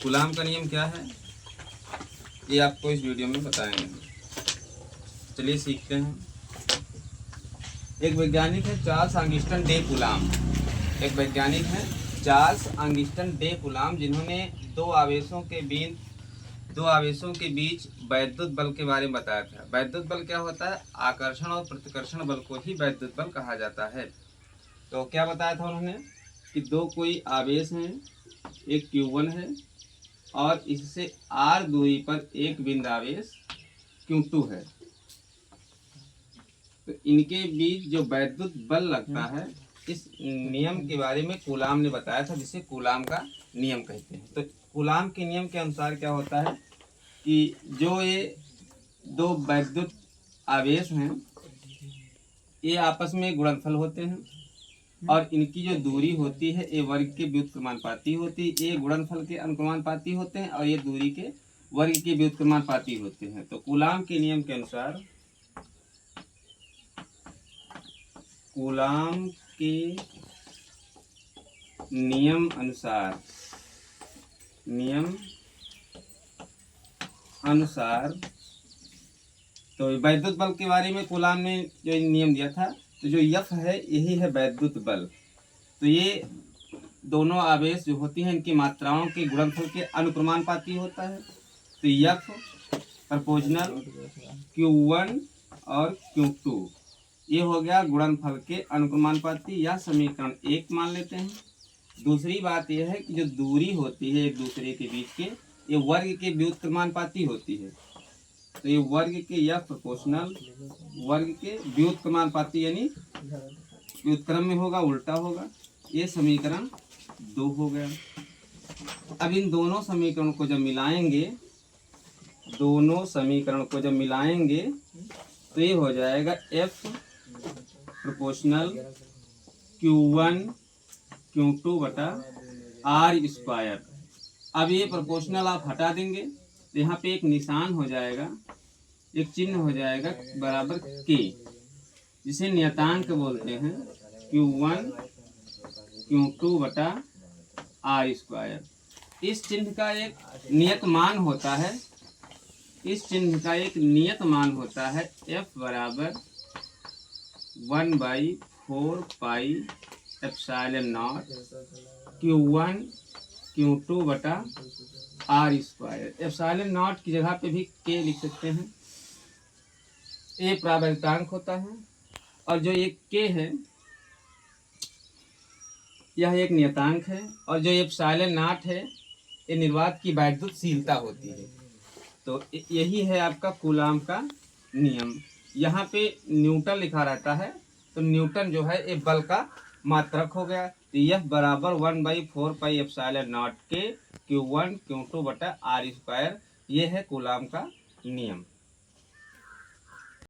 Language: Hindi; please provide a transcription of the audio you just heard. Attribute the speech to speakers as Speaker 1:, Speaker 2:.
Speaker 1: कूलाम का नियम क्या है ये आपको इस वीडियो में बताएंगे। चलिए सीखते हैं। एक वैज्ञानिक है चार्ल्स ऑगस्टिन डे कूलाम। एक वैज्ञानिक है चार्ल्स ऑगस्टिन डे कूलाम, जिन्होंने दो आवेशों के बीच वैद्युत बल के बारे में बताया था। वैद्युत बल क्या होता है? आकर्षण और प्रतिकर्षण बल को ही वैद्युत बल कहा जाता है। तो क्या बताया था उन्होंने कि दो कोई आवेश हैं, एक Q1 है और इससे r दूरी पर एक बिंदु आवेश Q2 है। तो इनके बीच जो वैद्युत बल लगता है, इस नियम के बारे में कूलाम ने बताया था, जिसे कूलाम का नियम कहते हैं। तो कूलाम के नियम के अनुसार क्या होता है कि जो ये दो वैद्युत आवेश हैं, ये आपस में गुणनफल होते हैं और इनकी जो दूरी होती है ये वर्ग के व्युत्क्रमानुपाती होती है। ये गुणनफल के अनुक्रमानुपाती होते हैं और ये दूरी के वर्ग के व्युत्क्रमानुपाती होते हैं। तो कूलाम के नियम के अनुसार, कूलाम के नियम अनुसार तो वैद्युत बल के बारे में कूलाम ने जो नियम दिया था, तो जो F है यही है वैद्युत बल। तो ये दोनों आवेश जो होती हैं इनकी मात्राओं के गुणनफल के अनुक्रमानुपाती होता है। तो F प्रोपोर्शनल Q1 और Q2 ये हो गया गुणनफल के अनुक्रमानुपाती, या समीकरण 1 मान लेते हैं। दूसरी बात यह है कि जो दूरी होती है एक दूसरे के बीच के, ये वर्ग के व्युत्क्रमानुपाती होती है। तो ये वर्ग के या प्रोपोर्शनल वर्ग के व्युत्क्रमानुपाती, यानी व्युत्क्रम में होगा, उल्टा होगा। ये समीकरण 2 हो गया। अब इन दोनों समीकरणों को जब मिलाएंगे तो ये हो जाएगा F प्रोपोर्शनल Q1 Q2 बटा R स्क्वायर। अब ये प्रोपोर्शनल आप हटा देंगे तो यहाँ पे एक निशान हो जाएगा, एक चिन्ह हो जाएगा बराबर K, जिसे नियतांक बोलते हैं। Q1 Q2 बटा R स्क्वायर। इस चिन्ह का एक नियत मान होता है, F बराबर 1/4 pi epsilon not Q1 Q2 बटा R स्क्वायर। एप्सिलॉन नॉट की जगह पे भी K लिख सकते हैं। ये प्रावर्तांक होता है और जो ये K है यह एक नियतांक है, और जो एप्सिलॉन नॉट है ये निर्वात की वैद्युतशीलता होती है। तो यही है आपका कूलाम का नियम। यहाँ पे न्यूटन लिखा रहता है, तो न्यूटन जो है ये बल का मात्रक हो गया। तो यह बराबर 1/4 पाई एप्सिलॉन नॉट के Q1 Q2 बटा R स्क्वायर। ये है कूलाम का नियम।